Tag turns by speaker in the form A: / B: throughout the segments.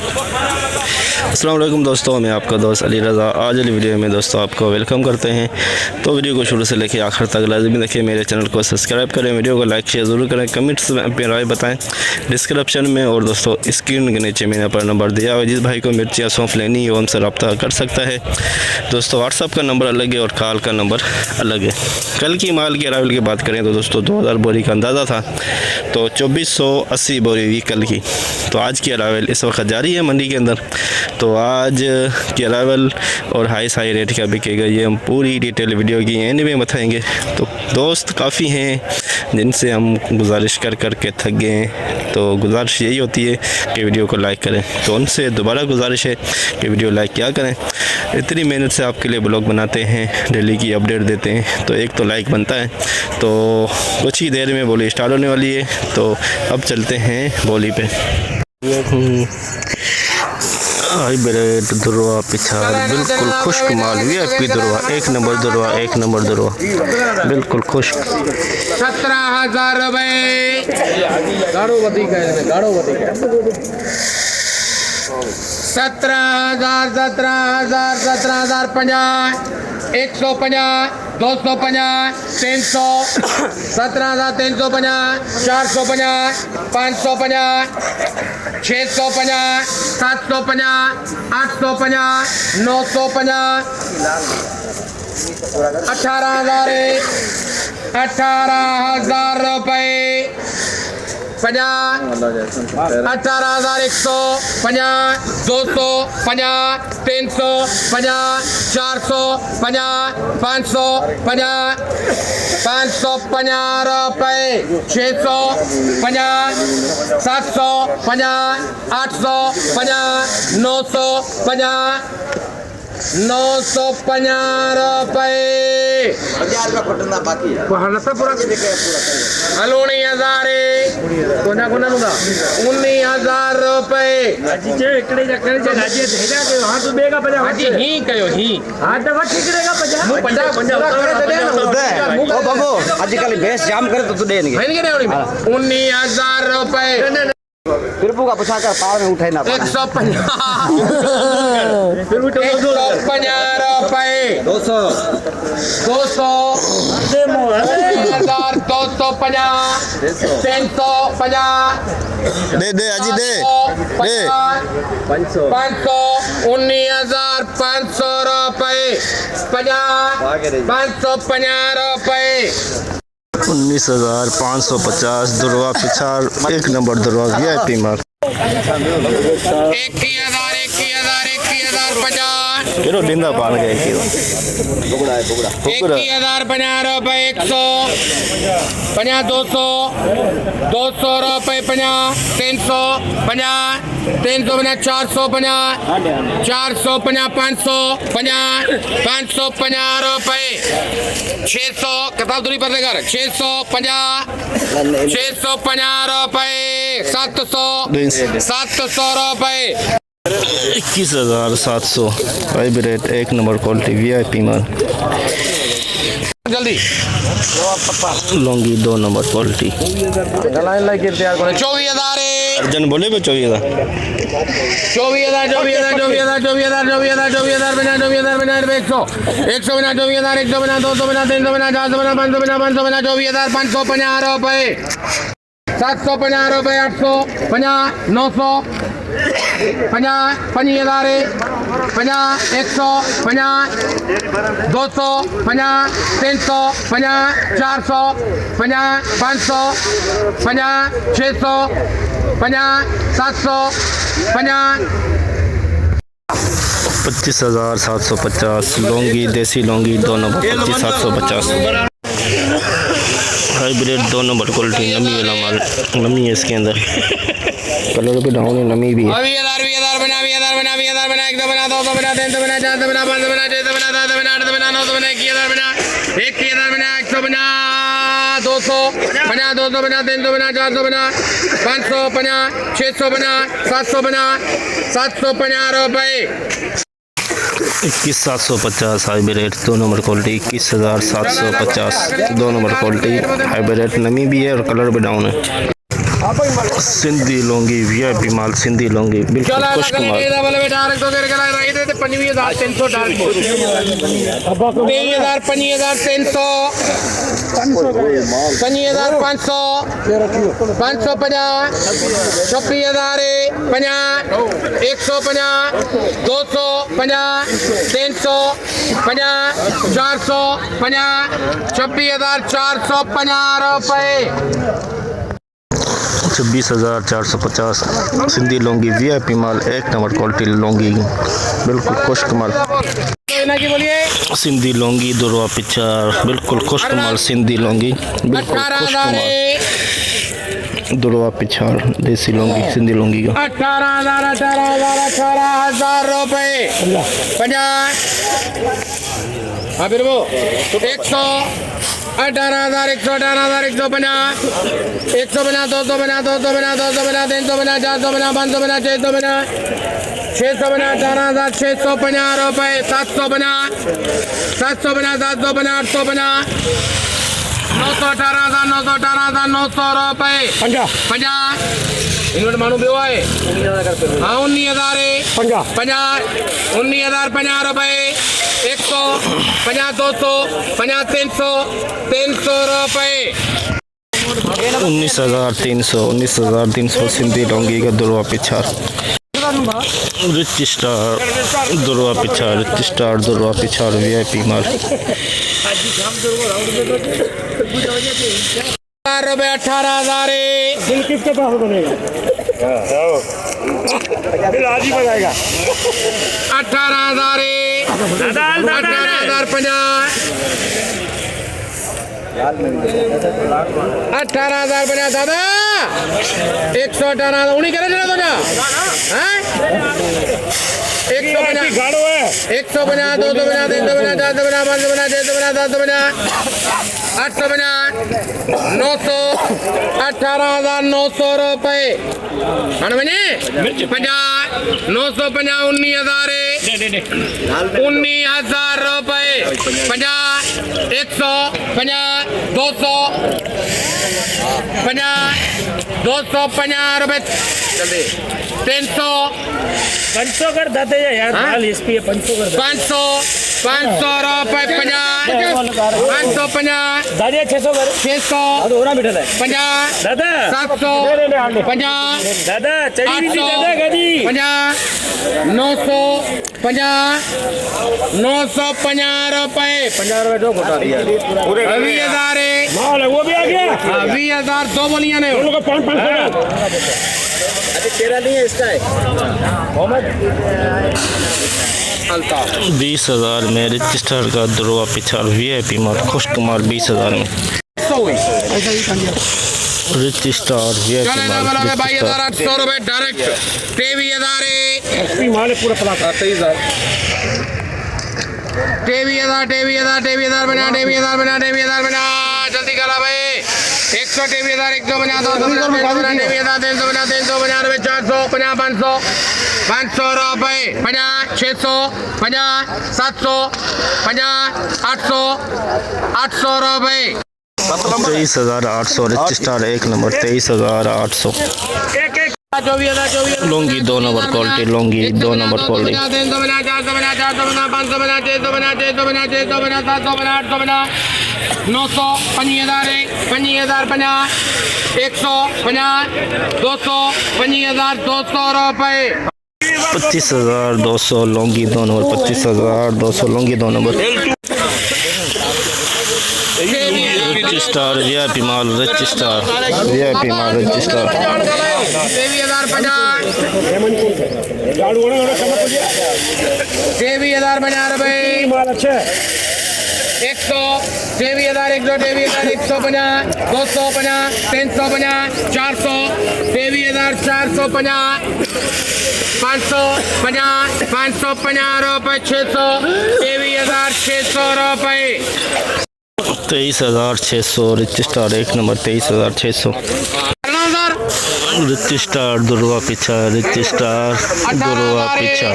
A: अस्सलाम वालेकुम दोस्तों, मैं आपका दोस्त अली रज़ा। आज वाली वीडियो में दोस्तों आपको वेलकम करते हैं। तो वीडियो को शुरू से लेकर आखिर तक लाजमी देखिए, मेरे चैनल को सब्सक्राइब करें, वीडियो को लाइक शेयर ज़रूर करें, कमेंट्स में अपनी राय बताएं डिस्क्रिप्शन में। और दोस्तों स्क्रीन के नीचे मैंने अपना नंबर दिया हुआ, जिस भाई को मिर्च या सौंफ लेनी है वो हमसे रब्ता कर सकता है। दोस्तों व्हाट्सअप का नंबर अलग है और कॉल का नंबर अलग है। कल की माल की अरावल की बात करें तो दोस्तों 2000 बोरी का अंदाज़ा था, तो 2480 बोरी हुई कल की। तो आज की अरावल इस वक्त जारी है मंडी के अंदर। तो आज की अरावल और हाई रेट क्या बिकेगा ये हम पूरी डिटेल वीडियो की एंड में बताएंगे। तो दोस्त काफ़ी हैं जिनसे हम गुजारिश कर के थक गए हैं, तो गुजारिश यही होती है कि वीडियो को लाइक करें। तो उनसे दोबारा गुजारिश है कि वीडियो लाइक क्या करें। इतनी मेहनत से आपके लिए ब्लॉग बनाते हैं, डेली की अपडेट देते हैं, तो एक तो लाइक बनता है। तो कुछ ही देर में बोली स्टार्ट होने वाली है, तो अब चलते हैं बोली पे। हाइब्रिड दुरवा पिछाड़ बिल्कुल खुश्क माल, वीआईपी दुरवा, एक नंबर दुरवा, एक नंबर दुरवा बिल्कुल खुश्क।
B: 17,000 रुपए गाड़ो वधी का 17,000 17,050 150 250 300 17,350 450 550 650 750 850 950 18,000 रुपए 50 18,150 250 350 450 550 550 रुपए 650 750 850 950 950 रुपए। हलो 19,000 रुपए
C: आजकल बेस जाम करे तो तू दे
B: 19,000 रुपए।
C: फिर का पूछा कर पाव में उठे ना
B: 150 रुपए 200 350
A: दे अजी दे
B: 500 19,500 रुपए 550 रुपए
A: 19,550 दुरवा पिछाड़, एक नंबर दुरवा वीआईपी माल।
B: 21,050
A: किलो डिंदा पान गए किलो
B: 21,050 रुपए 150 200 रुपए 50 350 450 550 रुपए 600 किताब दूरी पर देकर 650 रुपए 700 रुपए
A: 21,700 हाइब्रिड, एक नंबर क्वालिटी वीआईपी माल।
B: जल्दी
A: लौंगी 2 नंबर क्वालिटी।
B: 24,000
A: अर्जन बोले 24,000
B: 550 रुपए 750 रुपए 850 900 50 50,000 50 150 200 50 300 50 400 50 500 50 600 50 700 50
A: 25,750 लौंगी, देसी Laungi 2 number 25,750 hybrid 2 number quality. नमी वाला माल, नमी है इसके अंदर, कलर पे डाउन है, नमी भी है।
B: 20,000 बना 20,000 बना 20,000 बना 1 बना 2 बना 3 बना 4 बना 5 बना 6 बना 7 बना 8 बना 9 बना 21,000 बना 21,000 बना 100 बना 200 बना 200 बना 300 बना 400 बना 500 बना 600 बना 700 बना 750 रुपए
A: 21,750 hybrid 2 number quality. 21,750 2 number quality hybrid, नमी भी है और कलर भी डाउन है। सिंधी लौंगी वीआईपी माल सिंधी लौंगी बिल्कुल
B: चला
A: खुश्क
B: लगा
A: माल
B: ले बोले बेटा रख दो कर करा रही थे 25,300 डाल 23,300 25,500 550 26,050 150 250 350 450 26,450 रुपए
A: 26,450 सिंधी लौंगी वीआईपी माल एक नंबर क्वालिटी लौंगी बिल्कुल खुश्क माल
B: की बोलिए
A: सिंधी लौंगी दुरवा पिचार बिल्कुल खुश्क माल सिंधी लौंगी बिल्कुल खुश्क माल दुरवा पिचार देसी लौंगी सिंधी लौंगी का
B: 18,000 रुपए 50 हाँ फिर वो 100 18,000 118,000 150 150 250 250 250 350 450 550 650 18,000 650 रुपए 750 750 850 918,000 900 रुपए 50 इन्वट मानू बियो है हाँ 19,000 50 19,050 रुपए 100 50 200 50 300 रुपए
A: 19,300 सिंधी लौंगी का दुरवा पिचार रिच स्टार दुरवा पिचार रिच स्टार दुरवा पिचार वीआईपी माल
B: रुपए 18,000
D: बिल किसके पास बनेगा बिल आज ही बनाएगा
B: 18,000 18,050 18,050 दादा 118 उन्हीं करे जरा तो जा हैं 150
D: गाड़ो है
B: 150 250 350 450 550 650 750 850 900 18,900 रुपए बने 50 950 19,000 रुपए 50 100 50 200 50 250 रुपए जल्दी 300
D: 500 कर देते हैं यार
B: हाँ?
D: माल इस पे 500 कर
B: 500 रुपए 50 550
D: दादा 600 कर
B: 600
D: होना बिठा है
B: 50
D: दादा
B: 700 50
D: दादा चली भी
B: 800
D: दादा गाड़ी
B: 50 900 50 950 रुपए
C: 50 रुपए दो घटा दिया
B: 20,000
D: माल है वो भी आ गया
B: 20,000 दो बोलियां ने
D: उन लोग का 500
C: अभी तेरा नहीं है इसका है
D: मोहम्मद
A: 20,000 में रिच स्टार का दुरवा पिचार वीआईपी माल खुश्क माल 20,000 में रिच स्टार वीआईपी
B: चले ना
A: माल
B: बोला
A: रिच स्टार
B: 22,800 रुपए डायरेक्ट 23,000
D: एसपी माल है पूरा प्लाट
B: 23,000 बना 23,000 बना जल्दी करा भाई 123,000 150 250 350 350 रुपए 450 500 रुपए 50 600 50 700 50 800 रुपए
A: 23,800 रिच स्टार एक नंबर 23,800
B: 24,000
A: लौंगी 2 नंबर क्वालिटी लौंगी 2 नंबर क्वालिटी
B: 25,200 रुपए
A: 25,200 लौंगी 2 नंबर 25,200 लौंगी 2 नंबर रिच स्टार वीआईपी माल रिच स्टार वीआईपी माल रिच स्टार
B: 23,050 रुपए
D: माल अच्छा है
B: 100 23,000 150 250 350 400 23,450 550 रुपए 600 23,600 रुपए
A: 23,600 रिच स्टार एक नंबर 23,600 रिच स्टार दुरवा पिछा रिच स्टार दुरवा पिछा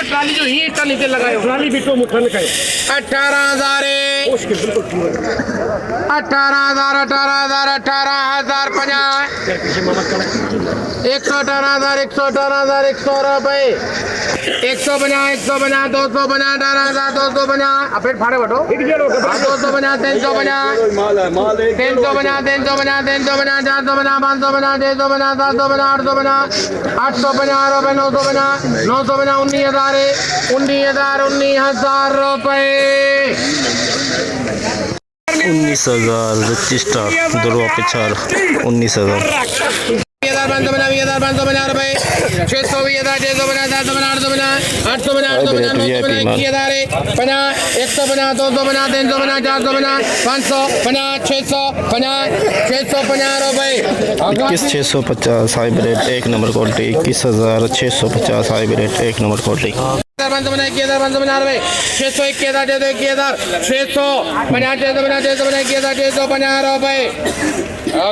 B: ट्राली जो ही नीचे लगाए
D: ट्राली बिटो मुठन का
B: 18,000
D: मुश्किल बिल्कुल प्योर
B: 18,000 18,000 18,050
D: पीछे मामा खड़ा
B: 118,000 118,000 100 रुपए 150 150 250 18,000 250 अब फिर फाड़े बटो 250 350
C: माल है माल है
B: 350 350 350 450 550 650 750 850 850 रुपए 950 950 19,000 रुपए
A: 19,000 रजिस्टर दो रुपये पिछाड़ 19,000
B: 550 रुपए 600 20,000 650 750 850 850 950 250 350 450 500 रुपए
A: 21,650 hybrid 1 number quality 21,650 hybrid 1 number quality
B: 550 रुपए 650 रुपए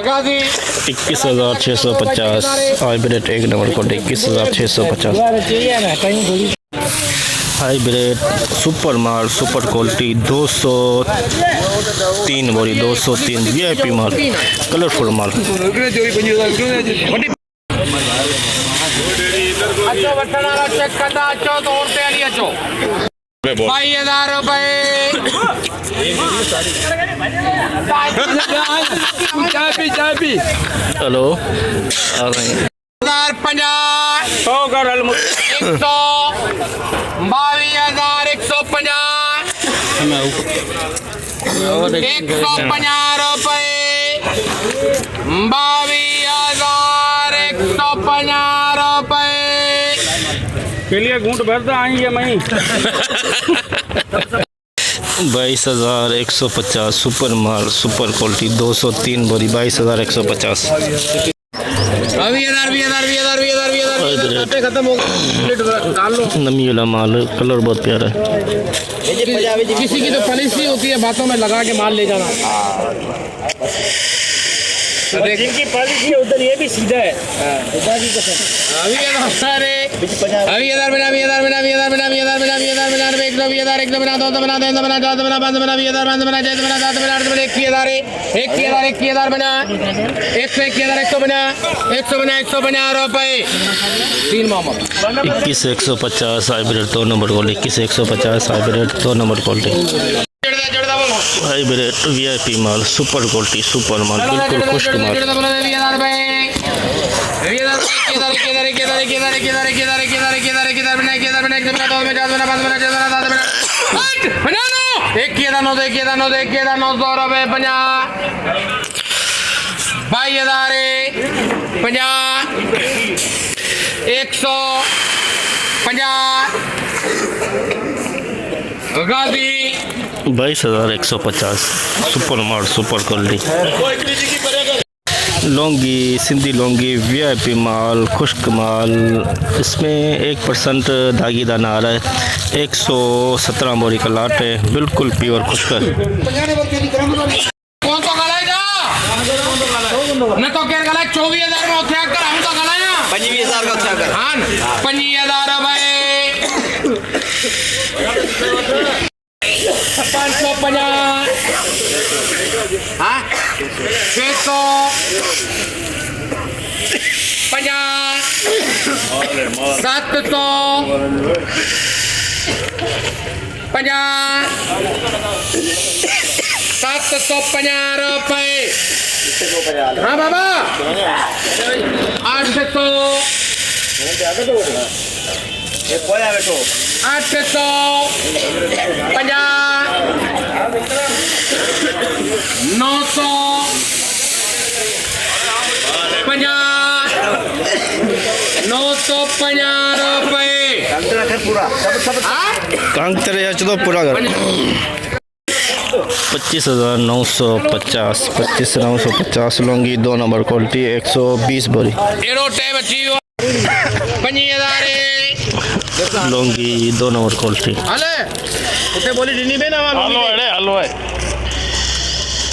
B: गाजी
A: 21,650 hybrid 1 number quality 21,650 hybrid super माल सुपर क्वालिटी 203 बोरी 203 वीआईपी माल कलरफुल माल
B: अच्छो वठण वारा चेक कंदा अचो तो और ते हली अचो 22,000 रुपए चाय पी
A: हेलो आ रहे हैं
B: 1,050
D: हो कर हल
B: 122,150 रुपए 22,150 रुपए
D: के लिए घूंट भरता आई है मैं
A: 22,150 सुपर माल सुपर क्वालिटी 203 बोरी 22,150
B: खत्म हो डाल लो
A: नमी वाला माल कलर बहुत प्यारा है
B: किसी की तो पॉलिसी होती है बातों में लगा के माल ले जाना
D: जिनकी पॉलिसी है उधर ये भी सीधा है खुदा की कसम
B: अभी 1,000 बना 2,000 बना 2,000 बना 2,000 बना 2,000 बना 1,000 1 बना 2 बना 3 बना 4 बना 5 बना 2,000 5 बना 6 बना 7 बना 8 बना 1,000 बना 1,000 बना 150 रुपए 3 Mohammad
A: 21,150 hybrid 2 number quality 21,150 hybrid 2 number quality hybrid VIP माल सुपर क्वालिटी सुपर माल बिल्कुल खुश्क माल
B: 2,000 रुपए गाजी
A: 22,150 सुपर माल सुपर क्वालिटी लौंगी सिंधी लौंगी वीआईपी माल खुश्क माल इसमें 1% धागी दाना आ रहा है 117 बोरी का लाट है बिल्कुल प्योर खुश्क है
B: कौन तो गलाएगा न तो केर गलाए 24,000 में उठा कर हम तो गलाया
C: 25,000 का अच्छा कर
B: हां 25,000 रुपए 550 हाँ 600 50 700 50 750 रुपए हाँ बाबा 800
C: ये कोया बैठो
B: 800 50 900 950 रुपए
C: अंतरा कर पूरा सब
A: कांग तेरे तो पूरा कर 25,950 25,950 लौंगी 2 नंबर क्वालिटी 120 बोरी
B: एरो टाइम अच्छी 5,000
A: लौंगी 2 नंबर क्वालिटी
B: हले उते बोली डिनी में ना
A: हलो है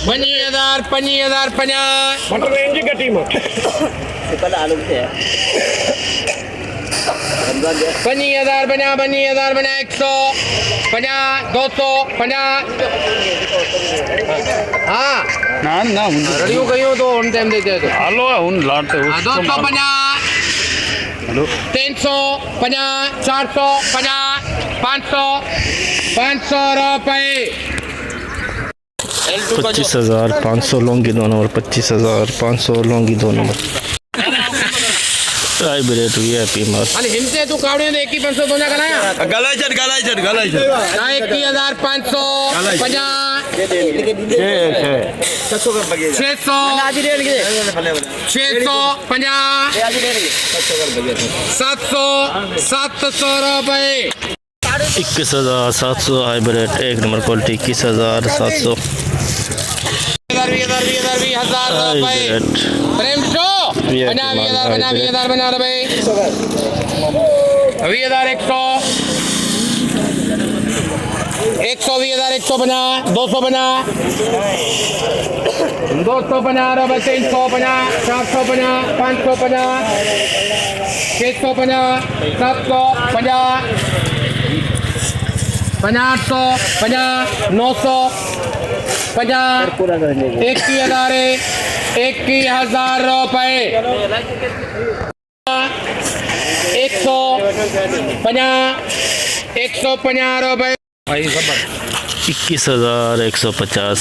B: 5,000 50
D: मटर रेंज का टीम
C: कल आलू से है
B: 50 50 100 50 250 हाँ
D: ना
B: रेडियो कहीं तो ऑन टाइम देते हैं तो
D: हालो उन लाटे
B: 250 350 450 500 रुपए
A: 25,500 लौंगी 2 नंबर 25,500 लौंगी 2 नंबर हाइब्रिड वीआईपी माल
B: अरे हिमसे तू कावड़े ने 21,500 दोना कराया
C: गलाई छट
B: 21,550 600 700 रुपए
A: 21,700 हाइब्रिड 1 नंबर क्वालिटी 21,700
B: 20,000 रुपए प्रेम शो बना 20,000 रुपए 100 बना 200 बना 250 रुपए 350 450 550 650 750 850 900 21,000 रुपए 150 रुपए
A: 21,150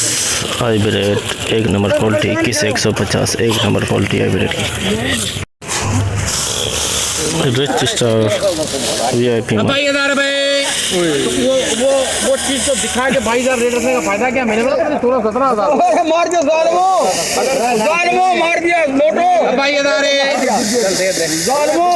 A: hybrid 1 number quality 21,150 1 number quality hybrid की रिच स्टार वीआईपी माल
B: 22,000 रुपए वो चीज तो दिखा के 22,000 रेट रखने का फायदा क्या मैंने बोला 16-17,000
C: मार दिया जालमो मार दिया लोटो
B: 22,000
C: जालमो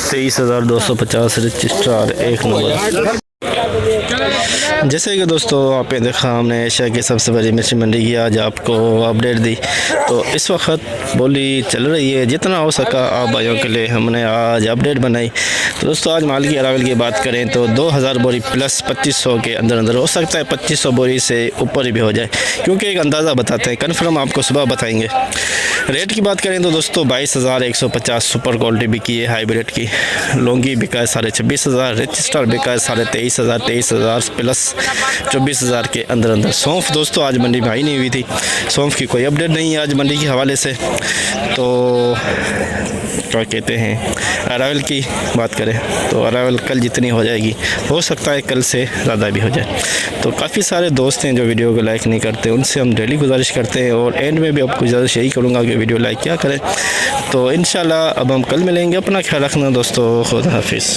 A: 23,250 रिच स्टार 1 नंबर। जैसे कि दोस्तों आपने देखा हमने एशिया की सबसे बड़ी मिर्ची मंडी की आज आपको अपडेट दी। तो इस वक्त बोली चल रही है, जितना हो सका आप भाइयों के लिए हमने आज अपडेट बनाई। तो दोस्तों आज माल की अरावल की बात करें तो 2,000 बोरी प्लस 2500 के अंदर अंदर हो सकता है, 2500 बोरी से ऊपर भी हो जाए, क्योंकि एक अंदाज़ा बताते हैं, कन्फर्म आपको सुबह बताएंगे। रेट की बात करें तो दोस्तों 22,150 सुपर क्वालिटी बिकी है हाइब्रिड की। लौंगी बिका है 26,500, रिच स्टार बिका है 23,500, 23,000 प्लस 24,000 के अंदर अंदर। सौंफ दोस्तों आज मंडी में आई नहीं हुई थी, सौंफ की कोई अपडेट नहीं है आज मंडी के हवाले से। तो क्या कहते हैं अरावल की बात करें तो अरावल कल जितनी हो जाएगी, हो सकता है कल से ज़्यादा भी हो जाए। तो काफ़ी सारे दोस्त हैं जो वीडियो को लाइक नहीं करते, उनसे हम डेली गुजारिश करते हैं और एंड में भी आपको गुजारिश यही करूँगा कि वीडियो लाइक क्या करें। तो इंशाल्लाह अब हम कल मिलेंगे। अपना ख्याल रखना दोस्तों, खुदा हाफिज़।